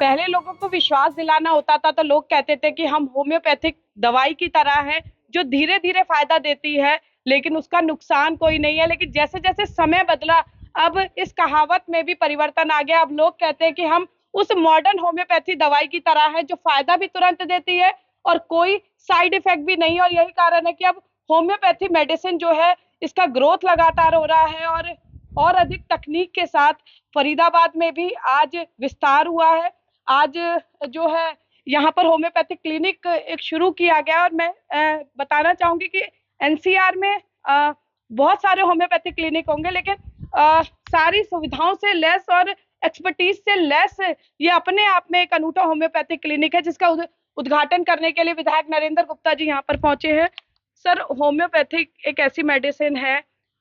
पहले लोगों को विश्वास दिलाना होता था तो लोग कहते थे कि हम होम्योपैथिक दवाई की तरह है जो धीरे धीरे फायदा देती है, लेकिन उसका नुकसान कोई नहीं है। लेकिन जैसे जैसे समय बदला, अब इस कहावत में भी परिवर्तन आ गया। अब लोग कहते हैं कि हम उस मॉडर्न होम्योपैथी दवाई की तरह है जो फायदा भी तुरंत देती है और कोई साइड इफेक्ट भी नहीं। और यही कारण है कि अब होम्योपैथी मेडिसिन जो है इसका ग्रोथ लगातार हो रहा है और अधिक तकनीक के साथ फरीदाबाद में भी आज विस्तार हुआ है। आज जो है यहाँ पर होम्योपैथिक क्लिनिक एक शुरू किया गया और मैं बताना चाहूंगी कि एनसीआर में बहुत सारे होम्योपैथिक क्लिनिक होंगे, लेकिन सारी सुविधाओं से लेस और एक्सपर्टीज से लेस ये अपने आप में एक अनूठा होम्योपैथिक क्लिनिक है, जिसका उद्घाटन करने के लिए विधायक नरेंद्र गुप्ता जी यहाँ पर पहुंचे हैं। सर, होम्योपैथिक एक ऐसी मेडिसिन है,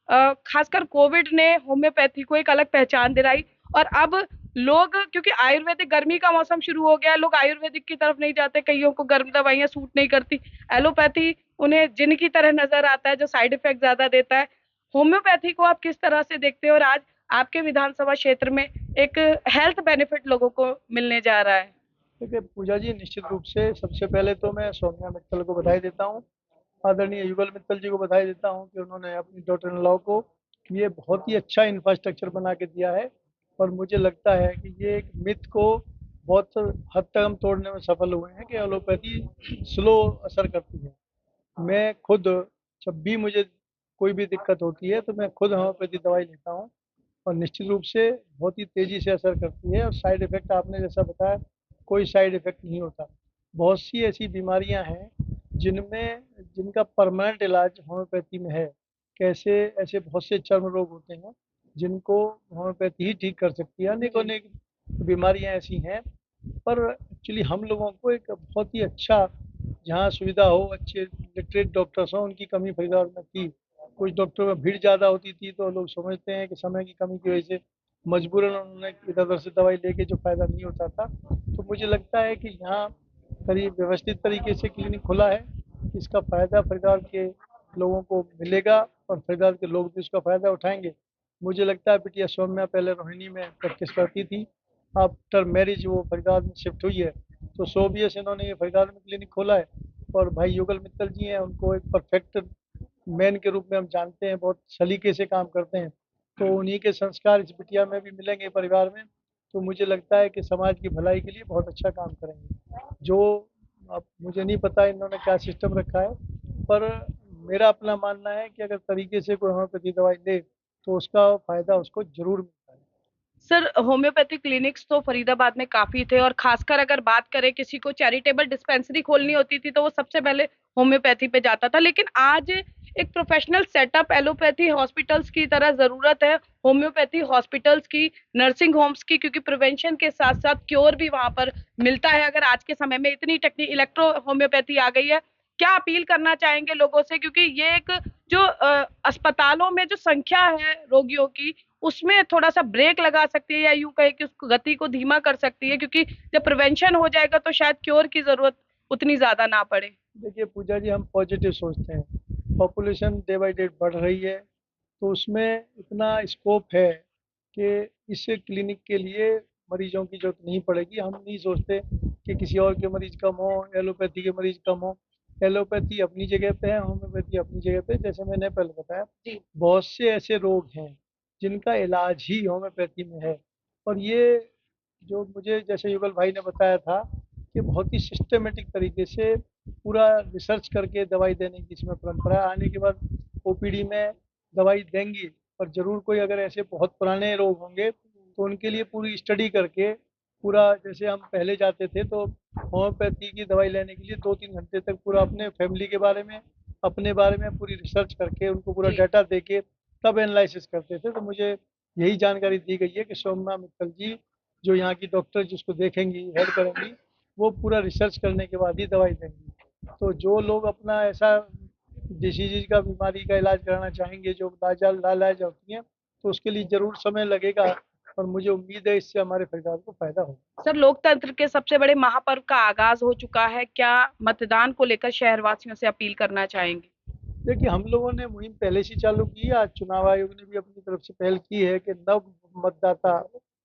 खासकर कोविड ने होम्योपैथी को एक अलग पहचान दिलाई। और अब लोग, क्योंकि आयुर्वेदिक, गर्मी का मौसम शुरू हो गया है, लोग आयुर्वेदिक की तरफ नहीं जाते, कईयों को गर्म दवाइयां सूट नहीं करती, एलोपैथी उन्हें जिन की तरह नजर आता है जो साइड इफेक्ट ज्यादा देता है। होम्योपैथी को आप किस तरह से देखते हो और आज आपके विधानसभा क्षेत्र में एक हेल्थ बेनिफिट लोगों को मिलने जा रहा है? देखिए पूजा जी, निश्चित रूप से सबसे पहले तो मैं सौम्या मित्तल को बधाई देता हूँ, आदरणीय युगल मित्तल जी को बधाई देता हूँ कि उन्होंने अपनी डॉटर इन लॉ को ये बहुत ही अच्छा इंफ्रास्ट्रक्चर बना के दिया है। और मुझे लगता है कि ये एक मिथ को बहुत हद तक हम तोड़ने में सफल हुए हैं कि एलोपैथी स्लो असर करती है। मैं खुद, जब भी मुझे कोई भी दिक्कत होती है तो मैं खुद होम्योपैथी दवाई लेता हूँ और निश्चित रूप से बहुत ही तेज़ी से असर करती है। और साइड इफ़ेक्ट आपने जैसा बताया, कोई साइड इफ़ेक्ट नहीं होता। बहुत सी ऐसी बीमारियां हैं जिनमें जिनका परमानेंट इलाज होम्योपैथी में है। कैसे ऐसे बहुत से चर्म रोग होते हैं जिनको होम्योपैथी ही ठीक कर सकती है। अनेक अनेक बीमारियां ऐसी हैं, पर एक्चुअली हम लोगों को एक बहुत ही अच्छा, जहाँ सुविधा हो, अच्छे लिटरेट डॉक्टर्स हों, उनकी कमी फरीदाबाद में थी। कुछ डॉक्टरों में भीड़ ज़्यादा होती थी तो लोग समझते हैं कि समय की कमी की वजह से मजबूरन उन्होंने इधर उधर से दवाई लेके जो फ़ायदा नहीं होता था। तो मुझे लगता है कि यहाँ करीब व्यवस्थित तरीके से क्लिनिक खुला है, इसका फ़ायदा फरीदाबाद के लोगों को मिलेगा और फरीदाबाद के लोग भी उसका फ़ायदा उठाएंगे। मुझे लगता है बिटिया सौम्या पहले रोहिणी में प्रैक्टिस करती थी, आफ्टर मैरिज वो फरीदाबाद में शिफ्ट हुई है, तो सोबियस इन्होंने ये फरीदाबाद में क्लिनिक खोला है। और भाई युगल मित्तल जी हैं, उनको एक परफेक्ट मैन के रूप में हम जानते हैं, बहुत सलीके से काम करते हैं। तो उन्हीं के संस्कार इस बिटिया में भी मिलेंगे परिवार में। तो मुझे लगता है कि समाज की भलाई के लिए बहुत अच्छा काम करेंगे। जो, अब मुझे नहीं पता इन्होंने क्या सिस्टम रखा है, पर मेरा अपना मानना है कि अगर तरीके से कोई होम्योपैथी दवाई ले तो उसका फ़ायदा उसको ज़रूर मिलता है। सर, होम्योपैथिक क्लिनिक्स तो फरीदाबाद में काफी थे और खासकर अगर बात करें किसी को चैरिटेबल डिस्पेंसरी खोलनी होती थी तो वो सबसे पहले होम्योपैथी पे जाता था। लेकिन आज एक प्रोफेशनल सेटअप एलोपैथी हॉस्पिटल्स की तरह जरूरत है होम्योपैथी हॉस्पिटल्स की, नर्सिंग होम्स की, क्योंकि प्रिवेंशन के साथ साथ क्योर भी वहां पर मिलता है। अगर आज के समय में इतनी टेक्निक इलेक्ट्रो होम्योपैथी आ गई है, क्या अपील करना चाहेंगे लोगों से? क्योंकि ये एक जो अस्पतालों में जो संख्या है रोगियों की, उसमें थोड़ा सा ब्रेक लगा सकती है या यूं कहे कि उसको गति को धीमा कर सकती है, क्योंकि जब प्रिवेंशन हो जाएगा तो शायद क्योर की जरूरत उतनी ज्यादा ना पड़े। देखिए पूजा जी, हम पॉजिटिव सोचते हैं। पॉपुलेशन डे बाय डे बढ़ रही है, तो उसमें इतना स्कोप है कि इस क्लिनिक के लिए मरीजों की जरूरत नहीं पड़ेगी। हम नहीं सोचते कि किसी और के मरीज कम हो, एलोपैथी के मरीज कम हो। एलोपैथी अपनी जगह पे है, होम्योपैथी अपनी जगह पे। जैसे मैंने पहले बताया, बहुत से ऐसे रोग हैं जिनका इलाज ही होम्योपैथी में है। और ये जो मुझे जैसे युगल भाई ने बताया था कि बहुत ही सिस्टमेटिक तरीके से पूरा रिसर्च करके दवाई देने की इसमें परंपरा आने के बाद ओपीडी में दवाई देंगी। और ज़रूर कोई अगर ऐसे बहुत पुराने रोग होंगे तो उनके लिए पूरी स्टडी करके, पूरा जैसे हम पहले जाते थे तो होम्योपैथी की दवाई लेने के लिए 2-3 घंटे तक पूरा अपने फैमिली के बारे में, अपने बारे में पूरी रिसर्च करके उनको पूरा डाटा दे के तब एनालिसिस करते थे। तो मुझे यही जानकारी दी गई है कि सौम्या मित्तल जी, जो यहाँ की डॉक्टर जिसको देखेंगी, हेड करेंगी, वो पूरा रिसर्च करने के बाद ही दवाई देंगी। तो जो लोग अपना ऐसा डिसीज़ का, बीमारी का इलाज कराना चाहेंगे जो लाइलाज होती हैं, तो उसके लिए ज़रूर समय लगेगा। और मुझे उम्मीद है इससे हमारे परिवार को फ़ायदा होगा। सर, लोकतंत्र के सबसे बड़े महापर्व का आगाज हो चुका है, क्या मतदान को लेकर शहरवासियों से अपील करना चाहेंगे? देखिए हम लोगों ने मुहिम पहले से चालू की है। आज चुनाव आयोग ने भी अपनी तरफ से पहल की है कि नव मतदाता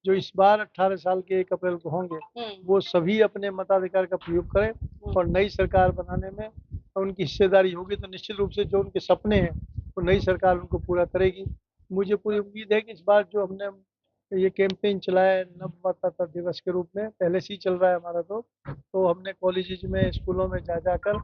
जो इस बार 18 साल के 1 अप्रैल को होंगे, वो सभी अपने मताधिकार का प्रयोग करें और नई सरकार बनाने में उनकी हिस्सेदारी होगी तो निश्चित रूप से जो उनके सपने हैं वो नई सरकार उनको पूरा करेगी। मुझे पूरी उम्मीद है कि इस बार जो हमने ये कैंपेन चलाया है नव मतदाता दिवस के रूप में, पहले से ही चल रहा है हमारा, तो हमने कॉलेजेज में, स्कूलों में जा जाकर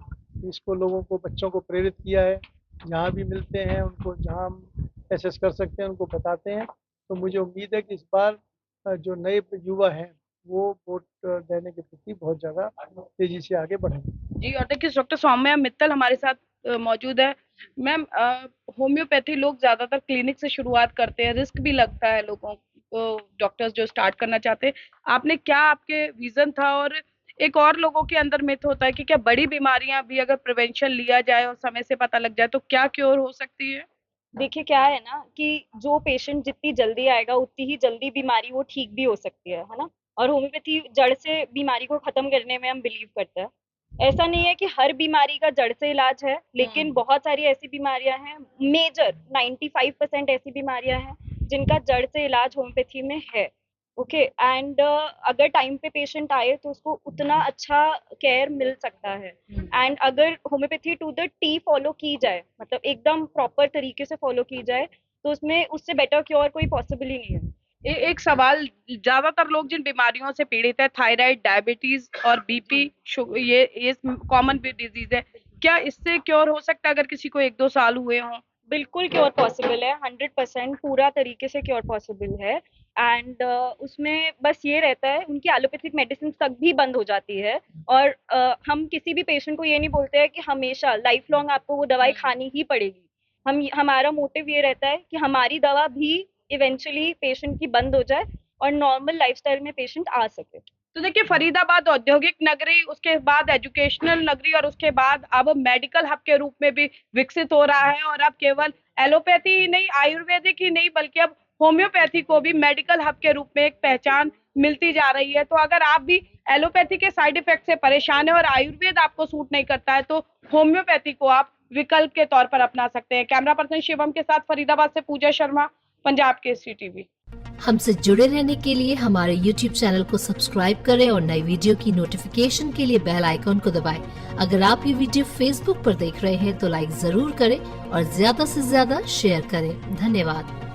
इसको लोगों को, बच्चों को प्रेरित किया है। जहाँ भी मिलते हैं उनको, जहाँ हम एसेस कर सकते हैं उनको बताते हैं। तो मुझे उम्मीद है कि इस बार जो नए युवा हैं वो वोट देने के प्रति बहुत ज़्यादा तेजी से आगे बढ़ेंगे। जी, और देखिए डॉक्टर सौम्या मित्तल हमारे साथ मौजूद है। मैम, होम्योपैथी लोग ज्यादातर क्लिनिक से शुरुआत करते हैं, रिस्क भी लगता है लोगों को, डॉक्टर्स जो स्टार्ट करना चाहते हैं। आपने क्या, आपके विजन था? और एक और लोगों के अंदर मिथ होता है कि क्या बड़ी बीमारियां भी अगर प्रिवेंशन लिया जाए और समय से पता लग जाए तो क्या क्योर हो सकती है? देखिए क्या है ना कि जो पेशेंट जितनी जल्दी आएगा उतनी ही जल्दी बीमारी वो ठीक भी हो सकती है ना। और होम्योपैथी जड़ से बीमारी को खत्म करने में हम बिलीव करते हैं। ऐसा नहीं है कि हर बीमारी का जड़ से इलाज है, लेकिन बहुत सारी ऐसी बीमारियां हैं, मेजर 95% ऐसी बीमारियां हैं जिनका जड़ से इलाज होम्योपैथी में है। ओके एंड अगर टाइम पे पेशेंट आए तो उसको उतना अच्छा केयर मिल सकता है। एंड अगर homeopathy to the T follow की जाए, मतलब एकदम प्रॉपर तरीके से फॉलो की जाए, तो उसमें उससे बेटर क्योर कोई पॉसिबल ही नहीं है। एक सवाल, ज्यादातर लोग जिन बीमारियों से पीड़ित है, थायराइड, डायबिटीज और बीपी, ये कॉमन डिजीज है, क्या इससे क्योर हो सकता है अगर किसी को 1-2 साल हुए हों? बिल्कुल क्योर पॉसिबल है, 100% पूरा तरीके से क्योर पॉसिबल है। एंड उसमें बस ये रहता है उनकी एलोपैथिक मेडिसिन तक भी बंद हो जाती है। और हम किसी भी पेशेंट को ये नहीं बोलते हैं कि हमेशा लाइफ लॉन्ग आपको वो दवाई खानी ही पड़ेगी। हमारा मोटिव ये रहता है कि हमारी दवा भी इवेंचुअली पेशेंट की बंद हो जाए और नॉर्मल लाइफस्टाइल में पेशेंट आ सके। तो देखिए, फरीदाबाद औद्योगिक नगरी, उसके बाद एजुकेशनल नगरी और उसके बाद अब मेडिकल हब के रूप में भी विकसित हो रहा है। और अब केवल एलोपैथी ही नहीं, आयुर्वेदिक ही नहीं, बल्कि अब होम्योपैथी को भी मेडिकल हब के रूप में एक पहचान मिलती जा रही है। तो अगर आप भी एलोपैथी के साइड इफेक्ट से परेशान है और आयुर्वेद आपको सूट नहीं करता है तो होम्योपैथी को आप विकल्प के तौर पर अपना सकते हैं। कैमरा पर्सन शिवम के साथ फरीदाबाद से पूजा शर्मा, पंजाब केसरी टीवी। हमसे जुड़े रहने के लिए हमारे YouTube चैनल को सब्सक्राइब करें और नई वीडियो की नोटिफिकेशन के लिए बेल आइकॉन को दबाएं। अगर आप ये वीडियो Facebook पर देख रहे हैं तो लाइक जरूर करें और ज्यादा से ज्यादा शेयर करें। धन्यवाद।